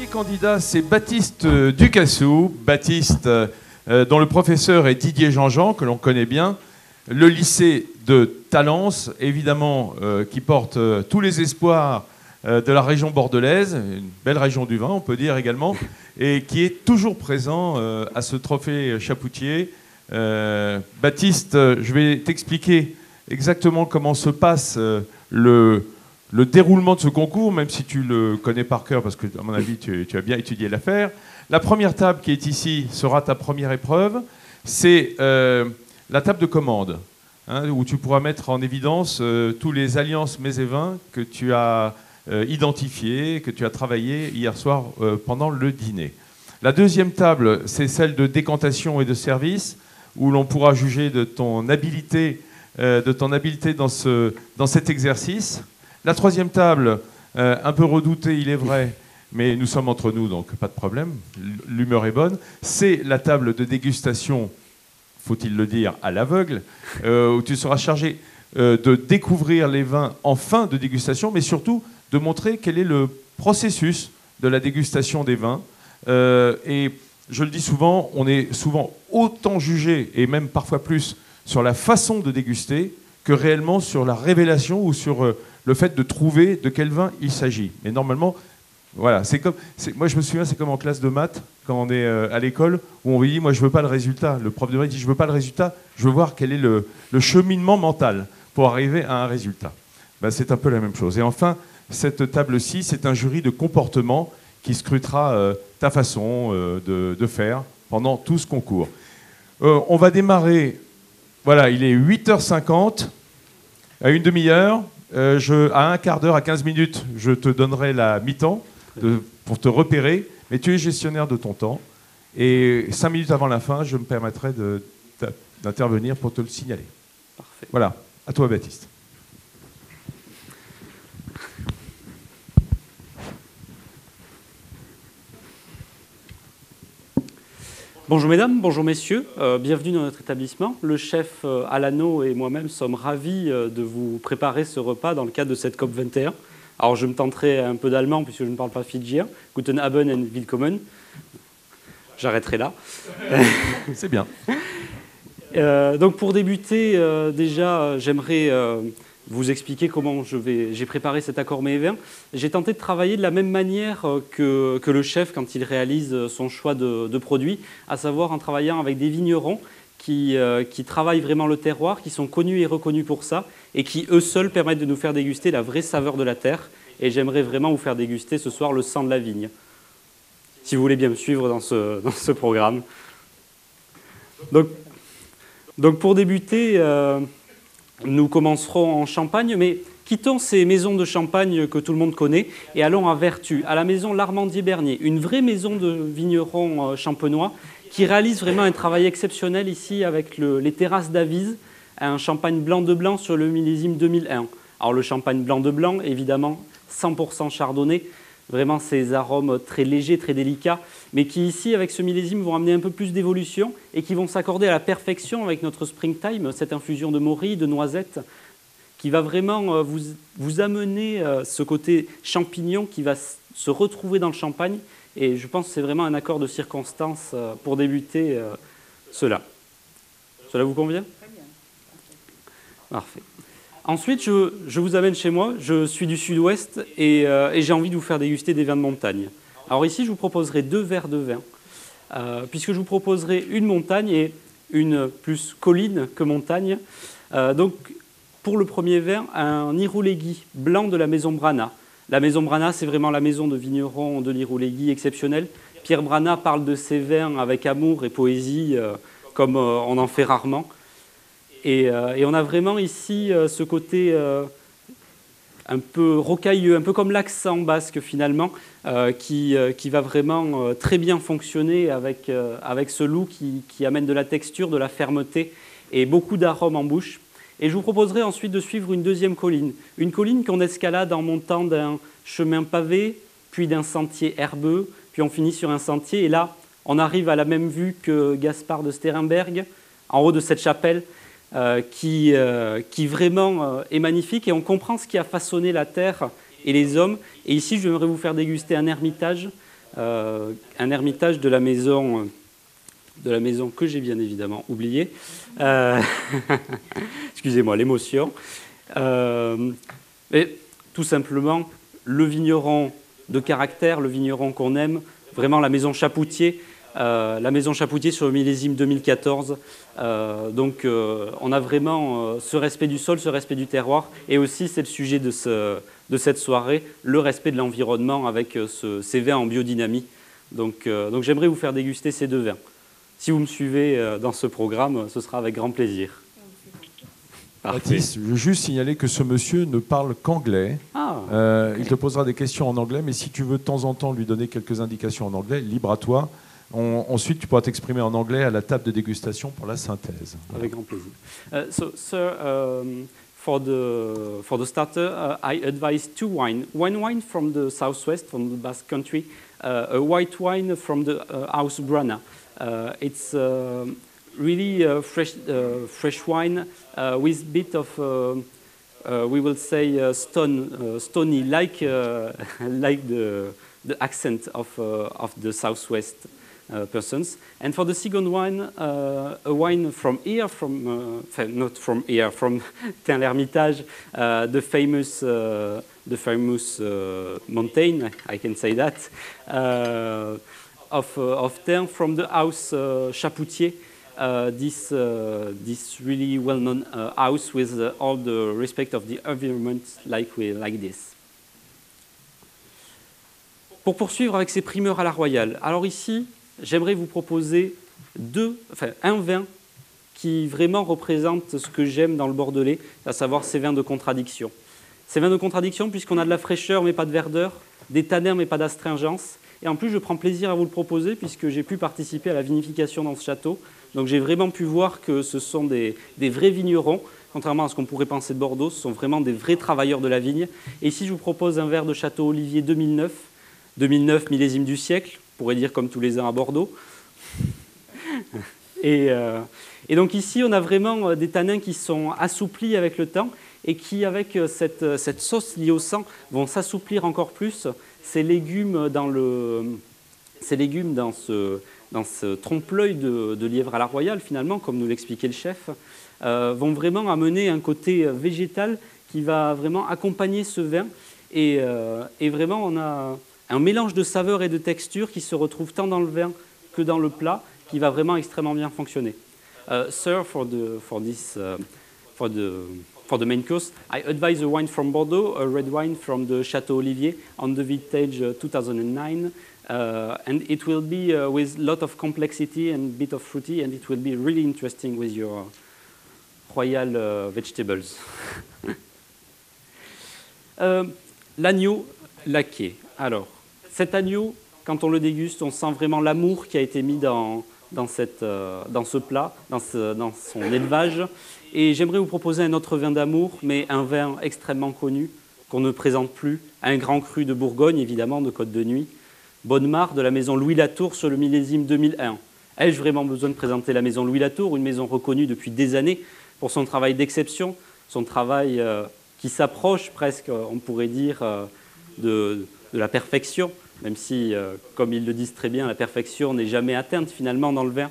candidat, c'est Baptiste Ducassou. Baptiste, dont le professeur est Didier Jean-Jean, que l'on connaît bien. Le lycée de Talence, évidemment, qui porte tous les espoirs de la région bordelaise, une belle région du vin, on peut dire également, et qui est toujours présent à ce trophée Chapoutier. Baptiste, je vais t'expliquer exactement comment se passe le déroulement de ce concours, même si tu le connais par cœur, parce que, à mon avis, tu as bien étudié l'affaire. La première table qui est ici sera ta première épreuve. C'est la table de commande, hein, où tu pourras mettre en évidence tous les alliances mets et vins que tu as identifiés, que tu as travaillé hier soir pendant le dîner. La deuxième table, c'est celle de décantation et de service, où l'on pourra juger de ton habileté dans cet exercice. La troisième table, un peu redoutée, il est vrai, mais nous sommes entre nous, donc pas de problème, l'humeur est bonne. C'est la table de dégustation, faut-il le dire, à l'aveugle, où tu seras chargé de découvrir les vins en fin de dégustation, mais surtout de montrer quel est le processus de la dégustation des vins. Et je le dis souvent, on est souvent autant jugé, et même parfois plus, sur la façon de déguster que réellement sur la révélation ou sur le fait de trouver de quel vin il s'agit. Mais normalement, voilà, moi je me souviens, c'est comme en classe de maths, quand on est à l'école, où on dit, moi je veux pas le résultat. Le prof de maths dit, je veux pas le résultat, je veux voir quel est le cheminement mental pour arriver à un résultat. Ben, c'est un peu la même chose. Et enfin, cette table-ci, c'est un jury de comportement qui scrutera ta façon de faire pendant tout ce concours. On va démarrer, voilà, il est 8h50, à une demi-heure. À un quart d'heure, à 15 minutes, je te donnerai la mi-temps pour te repérer, mais tu es gestionnaire de ton temps. Et 5 minutes avant la fin, je me permettrai d'intervenir pour te le signaler. Parfait. Voilà, à toi Baptiste. Bonjour mesdames, bonjour messieurs, bienvenue dans notre établissement. Le chef Alano et moi-même sommes ravis de vous préparer ce repas dans le cadre de cette COP 21. Alors je me tenterai un peu d'allemand puisque je ne parle pas fidjien. Guten Abend und willkommen. J'arrêterai là. C'est bien. Donc pour débuter, déjà j'aimerais vous expliquer comment j'ai préparé cet accord mets et vins. J'ai tenté de travailler de la même manière que le chef quand il réalise son choix de produits, à savoir en travaillant avec des vignerons qui travaillent vraiment le terroir, qui sont connus et reconnus pour ça, et qui eux seuls permettent de nous faire déguster la vraie saveur de la terre. Et j'aimerais vraiment vous faire déguster ce soir le sang de la vigne, si vous voulez bien me suivre dans ce programme. Donc pour débuter, nous commencerons en Champagne, mais quittons ces maisons de Champagne que tout le monde connaît et allons à Vertus, à la maison Larmandier-Bernier, une vraie maison de vignerons champenois qui réalise vraiment un travail exceptionnel ici avec les terrasses d'Avise, un champagne blanc de blanc sur le millésime 2001. Alors le champagne blanc de blanc, évidemment, 100% chardonnay, vraiment ces arômes très légers, très délicats, mais qui ici, avec ce millésime, vont amener un peu plus d'évolution et qui vont s'accorder à la perfection avec notre Springtime, cette infusion de morilles, de noisettes, qui va vraiment vous amener ce côté champignon qui va se retrouver dans le champagne. Et je pense que c'est vraiment un accord de circonstances pour débuter cela. Cela vous convient ? Très bien. Parfait. Ensuite, je vous amène chez moi. Je suis du sud-ouest et j'ai envie de vous faire déguster des vins de montagne. Alors ici, je vous proposerai 2 verres de vin, puisque je vous proposerai une montagne et une plus colline que montagne. Donc, pour le premier vin, un Irouléguy blanc de la maison Brana. La maison Brana, c'est vraiment la maison de vignerons de l'Irouléguy exceptionnelle. Pierre Brana parle de ses vins avec amour et poésie, comme on en fait rarement. Et on a vraiment ici ce côté un peu rocailleux, un peu comme l'accent basque finalement, qui va vraiment très bien fonctionner avec ce loup qui amène de la texture, de la fermeté et beaucoup d'arômes en bouche. Et je vous proposerai ensuite de suivre une deuxième colline. Une colline qu'on escalade en montant d'un chemin pavé, puis d'un sentier herbeux, puis on finit sur un sentier. Et là, on arrive à la même vue que Gaspard de Sterenberg, en haut de cette chapelle, qui vraiment est magnifique. Et on comprend ce qui a façonné la terre et les hommes. Et ici, je voudrais vous faire déguster un ermitage un ermitage de la maison que j'ai bien évidemment oubliée. Excusez-moi, l'émotion. Et tout simplement, le vigneron de caractère, le vigneron qu'on aime, vraiment la maison Chapoutier sur le millésime 2014. Donc on a vraiment ce respect du sol, ce respect du terroir, et aussi c'est le sujet de cette soirée, le respect de l'environnement avec ces vins en biodynamie. Donc j'aimerais vous faire déguster ces deux vins. Si vous me suivez dans ce programme, ce sera avec grand plaisir. Baptiste, je veux juste signaler que ce monsieur ne parle qu'anglais. Il te posera des questions en anglais, mais si tu veux de temps en temps lui donner quelques indications en anglais, libre à toi. Ensuite, tu pourras t'exprimer en anglais à la table de dégustation pour la synthèse. Avec grand plaisir. Sir, for the starter, I advise two wine. One wine from the southwest, from the Basque Country, a white wine from the house Brana. It's really fresh wine with a bit of, we will say, stony, like the accent of the southwest persons. And for the second wine, a wine from here, not from here, from Tain-l'Hermitage, the famous mountain, I can say that, of Tain, from the house Chapoutier. This really well-known house with all the respect of the environment like this. Pour poursuivre avec ces primeurs à la royale, alors ici, j'aimerais vous proposer un vin qui vraiment représente ce que j'aime dans le Bordelais, à savoir ces vins de contradiction. Ces vins de contradiction puisqu'on a de la fraîcheur mais pas de verdeur, des tanins mais pas d'astringence. Et en plus, je prends plaisir à vous le proposer puisque j'ai pu participer à la vinification dans ce château. Donc j'ai vraiment pu voir que ce sont des vrais vignerons. Contrairement à ce qu'on pourrait penser de Bordeaux, ce sont vraiment des vrais travailleurs de la vigne. Et ici, je vous propose un verre de Château Olivier 2009. 2009, millésime du siècle, on pourrait dire comme tous les ans à Bordeaux. Et donc ici, on a vraiment des tanins qui sont assouplis avec le temps et qui, avec cette sauce liée au sang, vont s'assouplir encore plus. Ces légumes dans ce trompe-l'œil de lièvre à la royale, finalement, comme nous l'expliquait le chef, vont vraiment amener un côté végétal qui va vraiment accompagner ce vin. Et vraiment, on a un mélange de saveurs et de textures qui se retrouve tant dans le vin que dans le plat, qui va vraiment extrêmement bien fonctionner. Sir, for the main course, I advise a wine from Bordeaux, a red wine from the Château Olivier on the vintage 2009, and it will be with a lot of complexity and a bit of fruity, and it will be really interesting with your royal vegetables. L'agneau laqué. Alors, cet agneau, quand on le déguste, on sent vraiment l'amour qui a été mis dans ce plat, dans son élevage. Et j'aimerais vous proposer un autre vin d'amour, mais un vin extrêmement connu, qu'on ne présente plus, un grand cru de Bourgogne, évidemment, de Côte de Nuit. Bonnemare, de la maison Louis Latour, sur le millésime 2001. Ai-je vraiment besoin de présenter la maison Louis Latour, une maison reconnue depuis des années pour son travail d'exception, son travail qui s'approche presque, on pourrait dire, de la perfection, même si, comme ils le disent très bien, la perfection n'est jamais atteinte finalement dans le vin.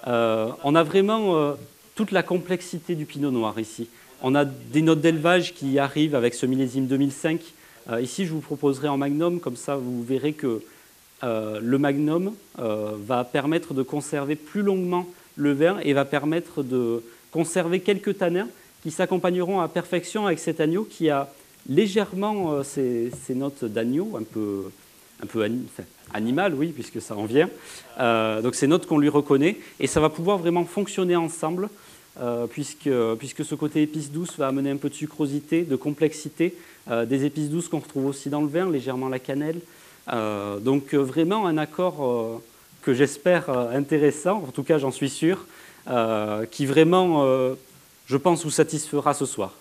On a vraiment toute la complexité du pinot noir ici. On a des notes d'élevage qui arrivent avec ce millésime 2005. Ici, je vous proposerai en magnum, comme ça vous verrez que le magnum va permettre de conserver plus longuement le vin et va permettre de conserver quelques tanins qui s'accompagneront à perfection avec cet agneau qui a légèrement ces notes d'agneau, un peu animal, oui, puisque ça en vient. Donc ces notes qu'on lui reconnaît, et ça va pouvoir vraiment fonctionner ensemble, puisque ce côté épice douce va amener un peu de sucrosité, de complexité, des épices douces qu'on retrouve aussi dans le vin, légèrement la cannelle. Donc vraiment un accord que j'espère intéressant, en tout cas j'en suis sûr, qui vraiment, je pense, vous satisfera ce soir.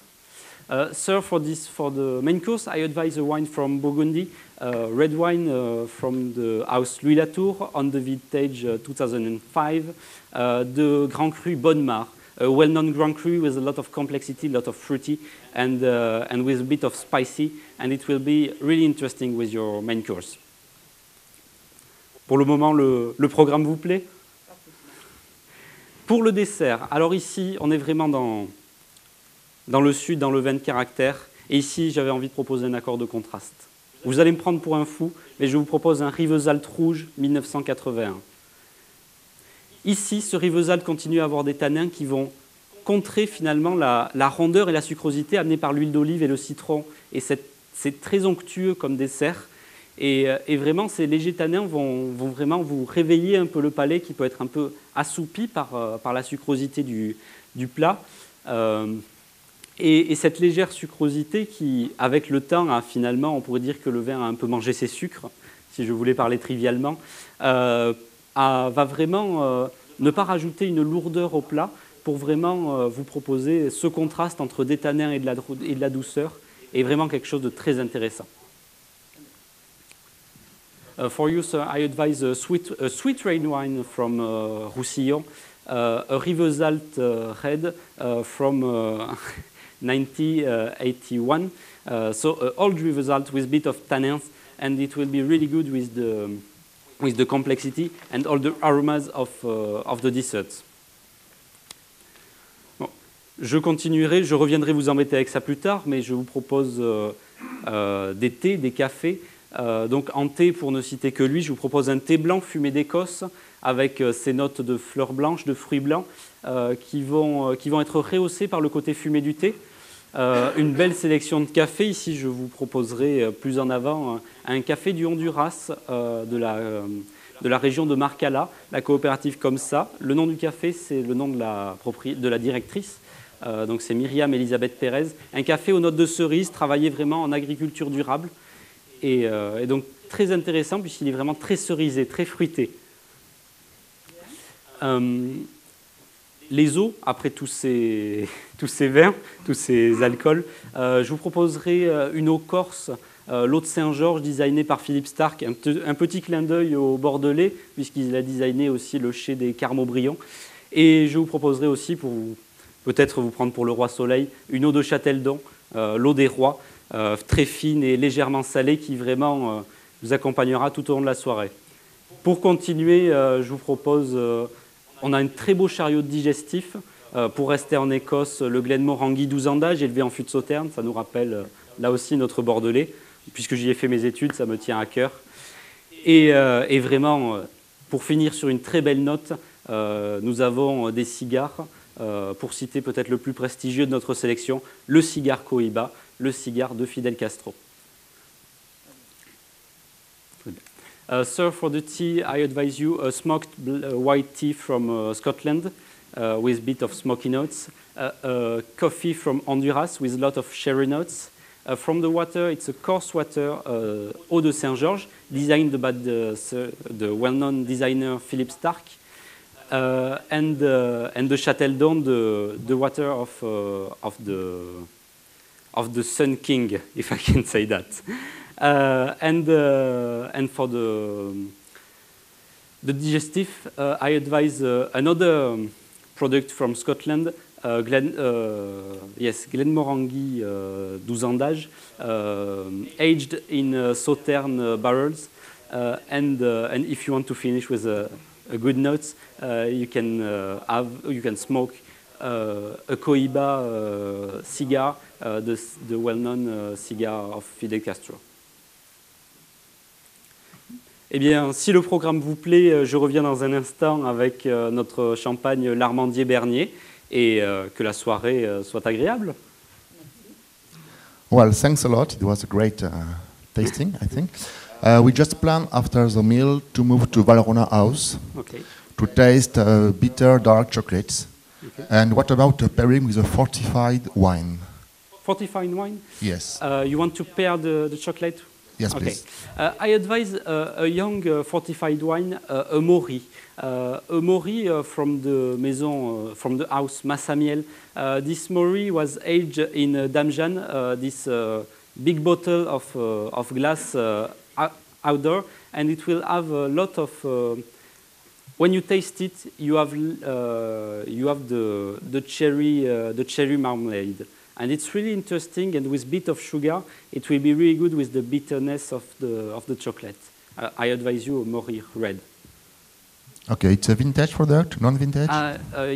Sir, for the main course, I advise a wine from Burgundy, red wine from the house Louis Latour on the vintage 2005, the Grand Cru Bonnemare, a well-known Grand Cru with a lot of complexity, a lot of fruity, and with a bit of spicy, and it will be really interesting with your main course. Pour le moment, le programme vous plaît? Pour le dessert, alors ici, on est vraiment dans le sud, dans le vin de caractère. Et ici, j'avais envie de proposer un accord de contraste. Vous allez me prendre pour un fou, mais je vous propose un Rivesaltes rouge 1981. Ici, ce Rivesaltes continue à avoir des tanins qui vont contrer finalement la rondeur et la sucrosité amenée par l'huile d'olive et le citron. Et c'est très onctueux comme dessert. Et vraiment, ces légers tanins vont vraiment vous réveiller un peu le palais qui peut être un peu assoupi par la sucrosité du plat. Et cette légère sucrosité qui, avec le temps, a finalement, on pourrait dire que le vin a un peu mangé ses sucres, si je voulais parler trivialement, va vraiment ne pas rajouter une lourdeur au plat pour vraiment vous proposer ce contraste entre des tanins et de la douceur, et vraiment quelque chose de très intéressant. For you, sir, I advise a sweet rain wine from Roussillon, a Rivesaltes red from 1981. So old Rivesaltes with a bit of tannins, and it will be really good with the complexity and all the aromas of the desserts. Bon, je continuerai, je reviendrai vous embêter avec ça plus tard, mais je vous propose des thés, des cafés. Donc en thé, pour ne citer que lui, je vous propose un thé blanc fumé d'Écosse avec ses notes de fleurs blanches, de fruits blancs qui vont être rehaussés par le côté fumé du thé. Une belle sélection de cafés. Ici, je vous proposerai plus en avant un café du Honduras de la région de Marcala, la coopérative comme ça. Le nom du café, c'est le nom de la directrice. Donc c'est Myriam Elisabeth Pérez. Un café aux notes de cerise, travaillé vraiment en agriculture durable. Et donc très intéressant puisqu'il est vraiment très cerisé, très fruité. Les eaux, après tous ces vins, tous ces alcools, je vous proposerai une eau corse, l'eau de Saint-Georges, designée par Philippe Starck, un petit clin d'œil au Bordelais, puisqu'il a designé aussi le chai des Carmes-Aubryon. Et je vous proposerai aussi, pour peut-être vous prendre pour le roi Soleil, une eau de Châteldon, l'eau des rois, très fine et légèrement salée, qui vraiment vous accompagnera tout au long de la soirée. Pour continuer, je vous propose... on a un très beau chariot digestif. Pour rester en Écosse, le Glenmorangie 12 ans d'âge, élevé en fût de Sauterne. Ça nous rappelle là aussi notre Bordelais. Puisque j'y ai fait mes études, ça me tient à cœur. Et vraiment, pour finir sur une très belle note, nous avons des cigares. Pour citer peut-être le plus prestigieux de notre sélection, le cigare Cohiba, le cigare de Fidel Castro. Sir, for the tea, I advise you a smoked white tea from Scotland with a bit of smoky notes, coffee from Honduras with a lot of sherry notes. From the water, it's a coarse water, eau de Saint-Georges, designed by the well-known designer Philippe Starck, and the Châteldon, the water of the Sun King, if I can say that. And for the digestive, I advise another product from Scotland, Glenmorangie 12 ans d'âge, aged in Sauterne barrels, and if you want to finish with a good note, you can smoke a Cohiba cigar, the well-known cigar of Fidel Castro. Eh bien, si le programme vous plaît, je reviens dans un instant avec notre champagne Larmandier Bernier et que la soirée soit agréable. Well, thanks a lot. It was a great tasting, I think. We just plan after the meal to move to Valrhona House to taste bitter dark chocolates. Okay. And what about a pairing with a fortified wine? Fortified wine? Yes. You want to pair the chocolate? Yes, please. I advise a young fortified wine, a Maury. A Maury from the maison, from the house Massamiel. This Maury was aged in Damjan, this big bottle of glass outdoor, and it will have a lot of. When you taste it, you have the cherry marmalade. And it's really interesting, and with a bit of sugar, it will be really good with the bitterness of the chocolate. I advise you Mori Red. Okay, it's a vintage product, non-vintage?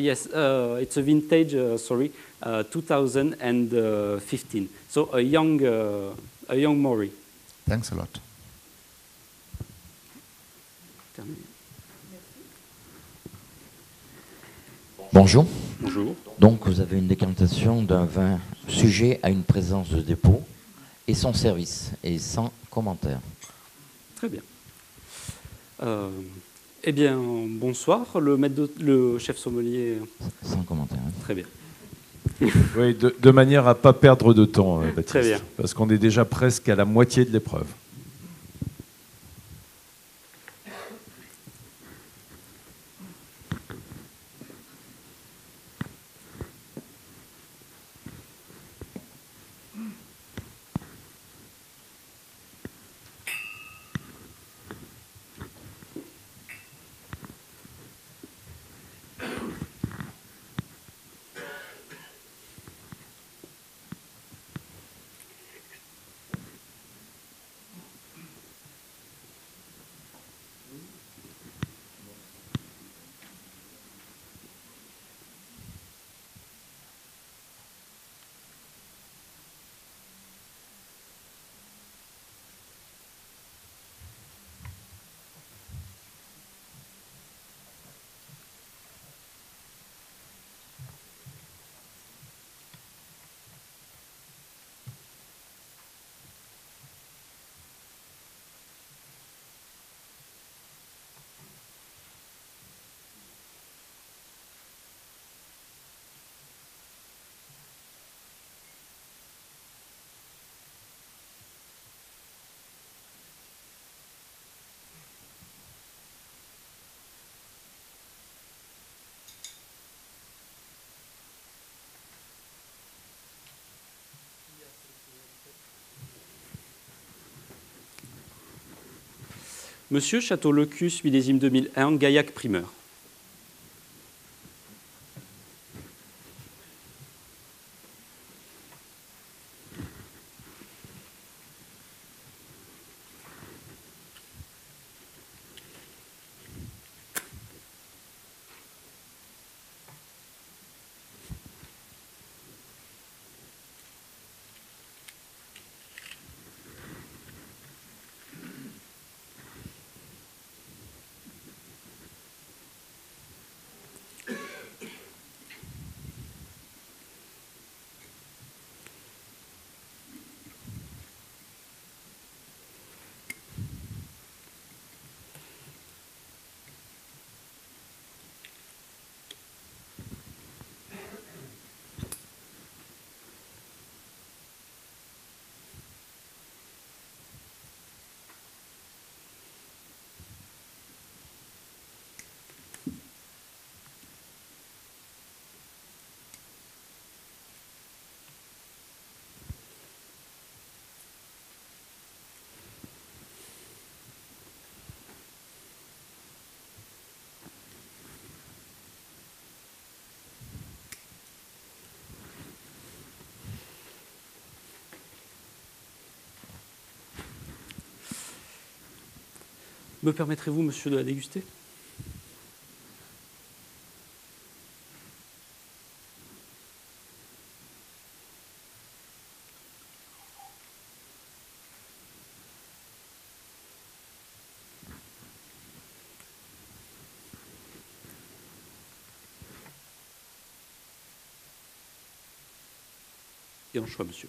Yes, it's a vintage, 2015. So a young Mori. Thanks a lot. Bonjour. Bonjour. Donc vous avez une décantation d'un vin sujet à une présence de dépôt et son service, et sans commentaire. Très bien. Eh bien, bonsoir, le chef sommelier. Sans commentaire. Hein. Très bien. Oui, de manière à ne pas perdre de temps, Baptiste. Très bien. Parce qu'on est déjà presque à la moitié de l'épreuve. Monsieur Château-Lecus, millésime 2001, Gaillac primeur. Me permettrez-vous, monsieur, de la déguster ? Et en choix, monsieur.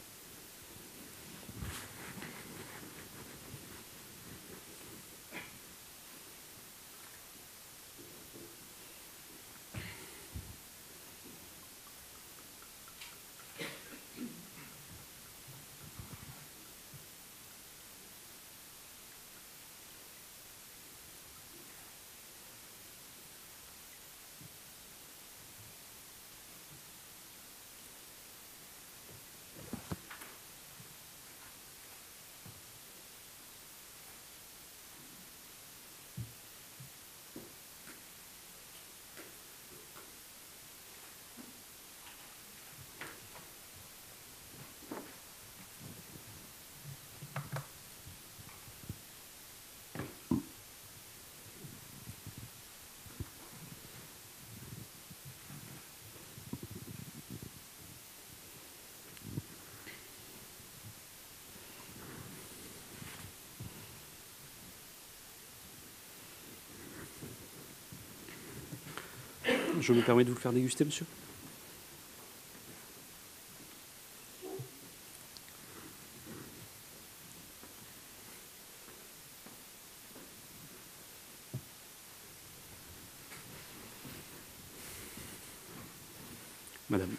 Je me permets de vous le faire déguster, monsieur. Madame.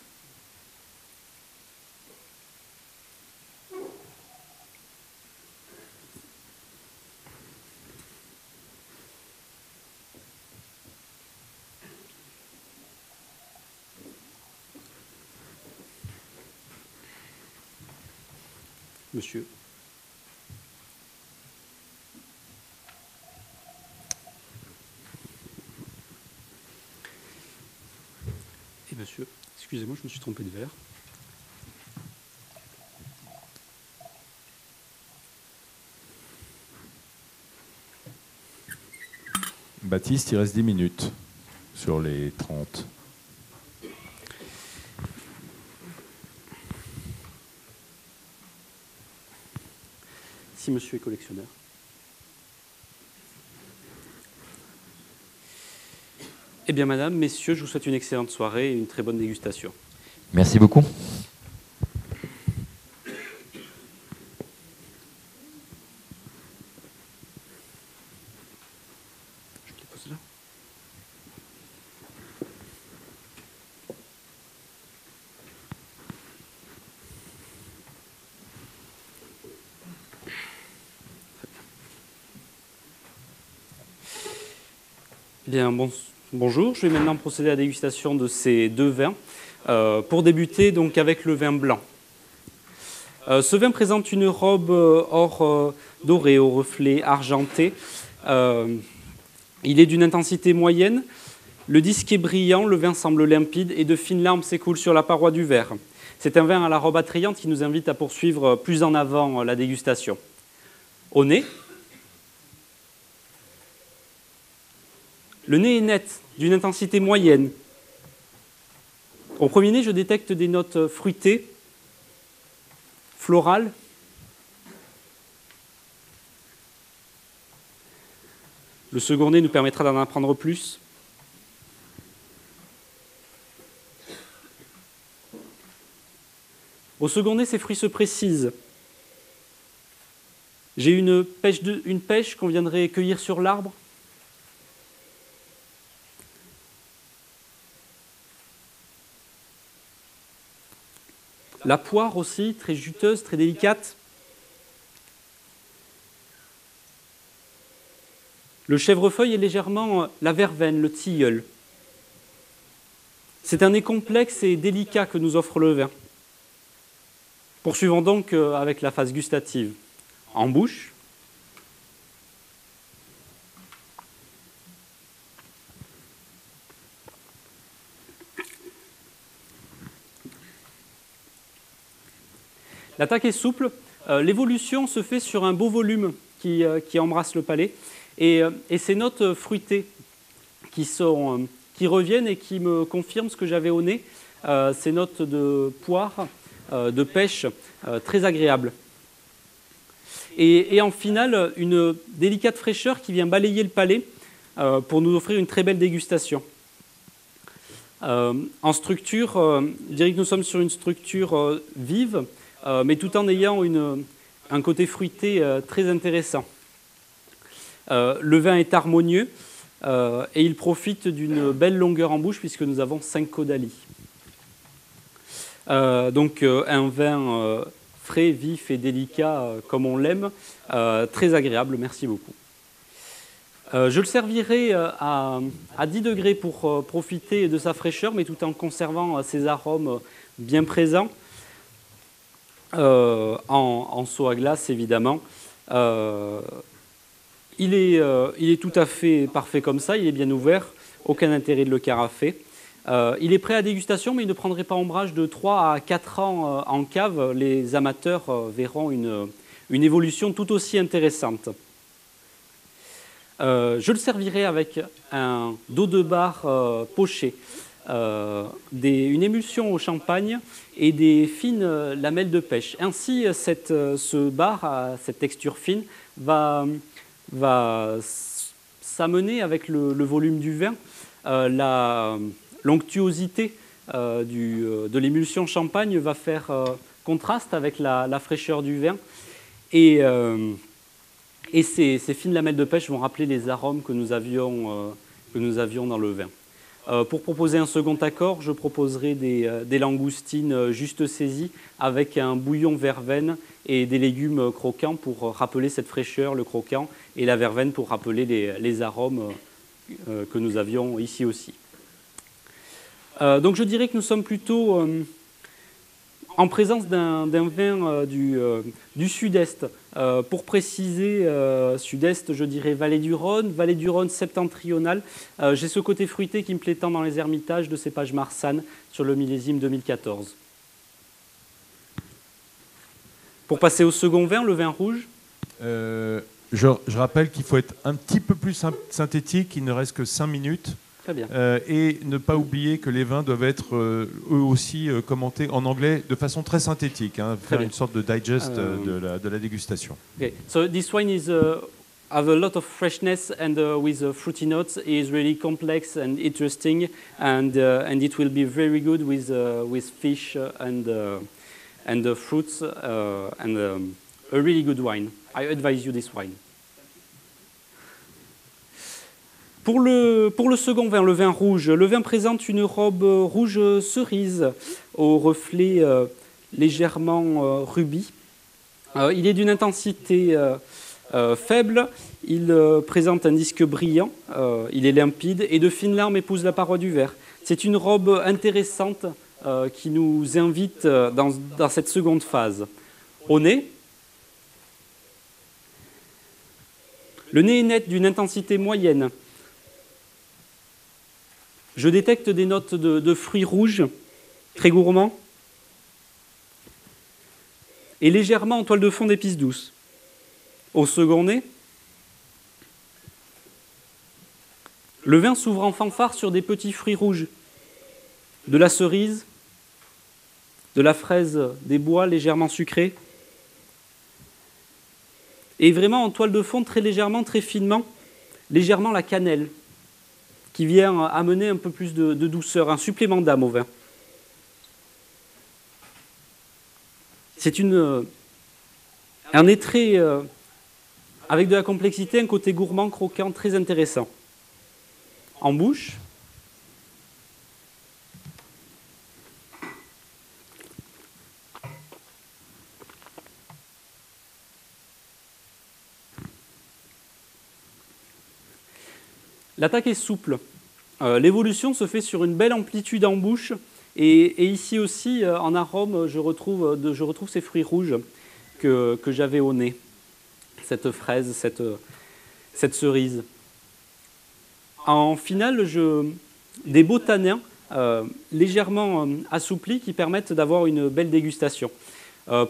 Monsieur. Et monsieur, excusez-moi, je me suis trompé de verre. Baptiste, il reste 10 minutes sur les 30. Si monsieur est collectionneur. Eh bien, madame, messieurs, je vous souhaite une excellente soirée et une très bonne dégustation. Merci beaucoup. Je les pose là. Bien, bonjour, je vais maintenant procéder à la dégustation de ces deux vins. Pour débuter donc avec le vin blanc. Ce vin présente une robe or dorée au reflet argenté. Il est d'une intensité moyenne. Le disque est brillant, le vin semble limpide et de fines larmes s'écoulent sur la paroi du verre. C'est un vin à la robe attrayante qui nous invite à poursuivre plus en avant la dégustation. Au nez, le nez est net, d'une intensité moyenne. Au premier nez, je détecte des notes fruitées, florales. Le second nez nous permettra d'en apprendre plus. Au second nez, ces fruits se précisent. J'ai une pêche qu'on viendrait cueillir sur l'arbre. La poire aussi, très juteuse, très délicate. Le chèvrefeuille est légèrement la verveine, le tilleul. C'est un nez complexe et délicat que nous offre le vin. Poursuivons donc avec la phase gustative. En bouche. L'attaque est souple. L'évolution se fait sur un beau volume qui embrasse le palais. Et ces notes fruitées qui reviennent et qui me confirment ce que j'avais au nez, ces notes de poire, de pêche, très agréables. Et en finale, une délicate fraîcheur qui vient balayer le palais pour nous offrir une très belle dégustation. En structure, je dirais que nous sommes sur une structure vive, mais tout en ayant un côté fruité très intéressant. Le vin est harmonieux et il profite d'une belle longueur en bouche puisque nous avons 5 caudalie. Donc un vin frais, vif et délicat comme on l'aime, très agréable, merci beaucoup. Je le servirai à 10 degrés pour profiter de sa fraîcheur, mais tout en conservant ses arômes bien présents. En seau à glace, évidemment. Il est tout à fait parfait comme ça, il est bien ouvert, aucun intérêt de le carafer. Il est prêt à dégustation, mais il ne prendrait pas ombrage de 3 à 4 ans en cave. Les amateurs verront une évolution tout aussi intéressante. Je le servirai avec un dos de bar poché, une émulsion au champagne et des fines lamelles de pêche. Ainsi, ce bar à cette texture fine va s'amener avec le volume du vin, l'onctuosité de l'émulsion champagne va faire contraste avec la fraîcheur du vin. Et ces fines lamelles de pêche vont rappeler les arômes que nous avions dans le vin. Pour proposer un second accord, je proposerai des langoustines juste saisies avec un bouillon verveine et des légumes croquants pour rappeler cette fraîcheur, le croquant, et la verveine pour rappeler les arômes que nous avions ici aussi. Donc je dirais que nous sommes plutôt en présence d'un vin du sud-est. Pour préciser, sud-est, je dirais vallée du Rhône septentrionale. J'ai ce côté fruité qui me plaît tant dans les Hermitages de cépage Marsanne sur le millésime 2014. Pour passer au second vin, le vin rouge. Je rappelle qu'il faut être un petit peu plus synthétique, il ne reste que 5 minutes. Très bien. Et ne pas oublier que les vins doivent être eux aussi commentés en anglais de façon très synthétique, hein, faire une sorte de digest de la dégustation. Okay. So this wine is have a lot of freshness and with fruity notes. It is really complex and interesting, and it will be very good with fish and fruits and a really good wine. I advise you this wine. Pour le second vin, le vin rouge, le vin présente une robe rouge cerise au reflet légèrement rubis. Il est d'une intensité faible, il présente un disque brillant, il est limpide et de fines larmes épousent la paroi du verre. C'est une robe intéressante qui nous invite dans cette seconde phase. Au nez, le nez est net d'une intensité moyenne. Je détecte des notes de fruits rouges, très gourmands, et légèrement en toile de fond d'épices douces. Au second nez, le vin s'ouvre en fanfare sur des petits fruits rouges, de la cerise, de la fraise des bois légèrement sucrée, et vraiment en toile de fond très légèrement, très finement, légèrement la cannelle, qui vient amener un peu plus de douceur, un supplément d'âme au vin. C'est un nez très, avec de la complexité, un côté gourmand, croquant, très intéressant. En bouche, l'attaque est souple. L'évolution se fait sur une belle amplitude en bouche. Et ici aussi, en arôme, je retrouve ces fruits rouges que j'avais au nez. Cette fraise, cette cerise. En finale, des beaux tanins légèrement assouplis qui permettent d'avoir une belle dégustation.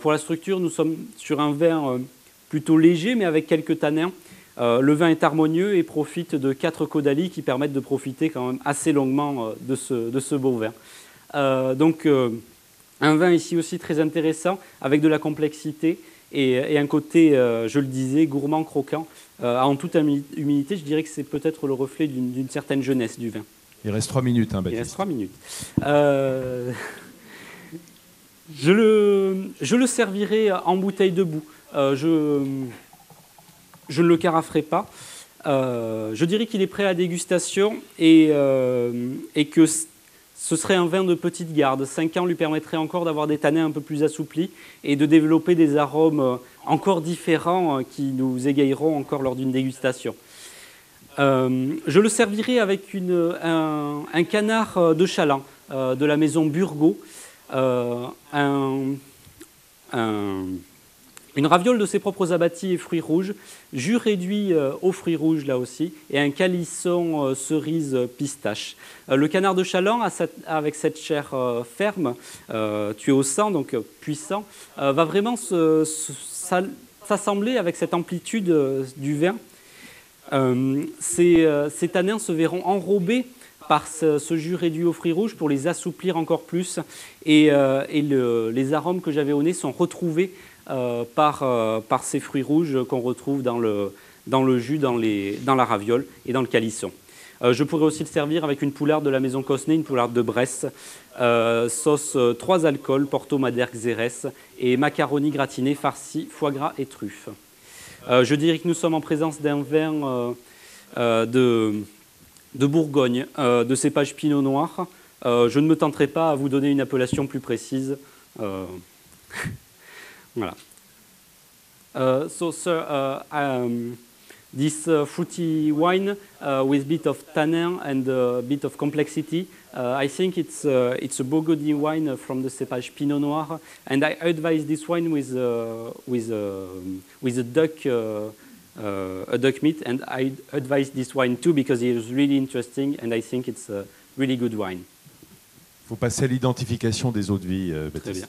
Pour la structure, nous sommes sur un vin plutôt léger, mais avec quelques tanins. Le vin est harmonieux et profite de 4 caudalie qui permettent de profiter quand même assez longuement de ce beau vin. Donc un vin ici aussi très intéressant, avec de la complexité et un côté, je le disais, gourmand, croquant. En toute humilité, je dirais que c'est peut-être le reflet d'une certaine jeunesse du vin. Il reste 3 minutes, hein, Baptiste. Il reste 3 minutes. Je le servirai en bouteille debout. Je ne le caraferai pas. Je dirais qu'il est prêt à la dégustation et que ce serait un vin de petite garde. 5 ans lui permettrait encore d'avoir des tanins un peu plus assouplis et de développer des arômes encore différents qui nous égayeront encore lors d'une dégustation. Je le servirai avec un canard de chaland de la maison Burgot, une raviole de ses propres abattis et fruits rouges, jus réduit aux fruits rouges là aussi, et un calisson cerise pistache. Le canard de chaland, avec cette chair ferme, tuée au sang, donc puissant, va vraiment s'assembler avec cette amplitude du vin. Ces tanins se verront enrobés par ce jus réduit aux fruits rouges pour les assouplir encore plus, et les arômes que j'avais au nez sont retrouvés par ces fruits rouges qu'on retrouve dans le jus, dans la raviole et dans le calisson. Je pourrais aussi le servir avec une poularde de la maison Cosnay, une poularde de Bresse, sauce 3 alcools, Porto, Madère, Xérès, et macaroni gratiné, farci, foie gras et truffes. Je dirais que nous sommes en présence d'un vin de Bourgogne, de cépage Pinot Noir. Je ne me tenterai pas à vous donner une appellation plus précise. Voilà. So, sir, this fruity wine with a bit of tannin and a bit of complexity, I think it's a Burgundy wine from the cépage Pinot Noir, and I advise this wine with a duck meat, and I advise this wine too because it is really interesting, and I think it's a really good wine. Il faut passer à l'identification des eaux de vie, Baptiste. Très bien.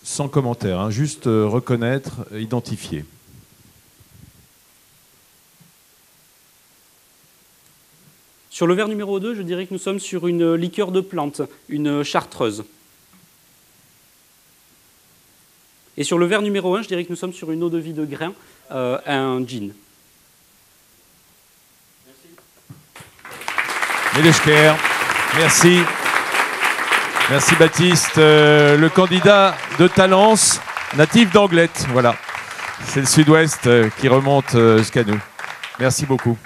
Sans commentaire, hein, juste reconnaître, identifier. Sur le verre numéro 2, je dirais que nous sommes sur une liqueur de plante, une chartreuse. Et sur le verre numéro 1, je dirais que nous sommes sur une eau de vie de grain, un gin. Melechker, merci. Merci Baptiste. Le candidat de Talence, natif d'Anglette. Voilà. C'est le sud-ouest qui remonte jusqu'à nous. Merci beaucoup.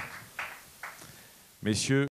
Messieurs.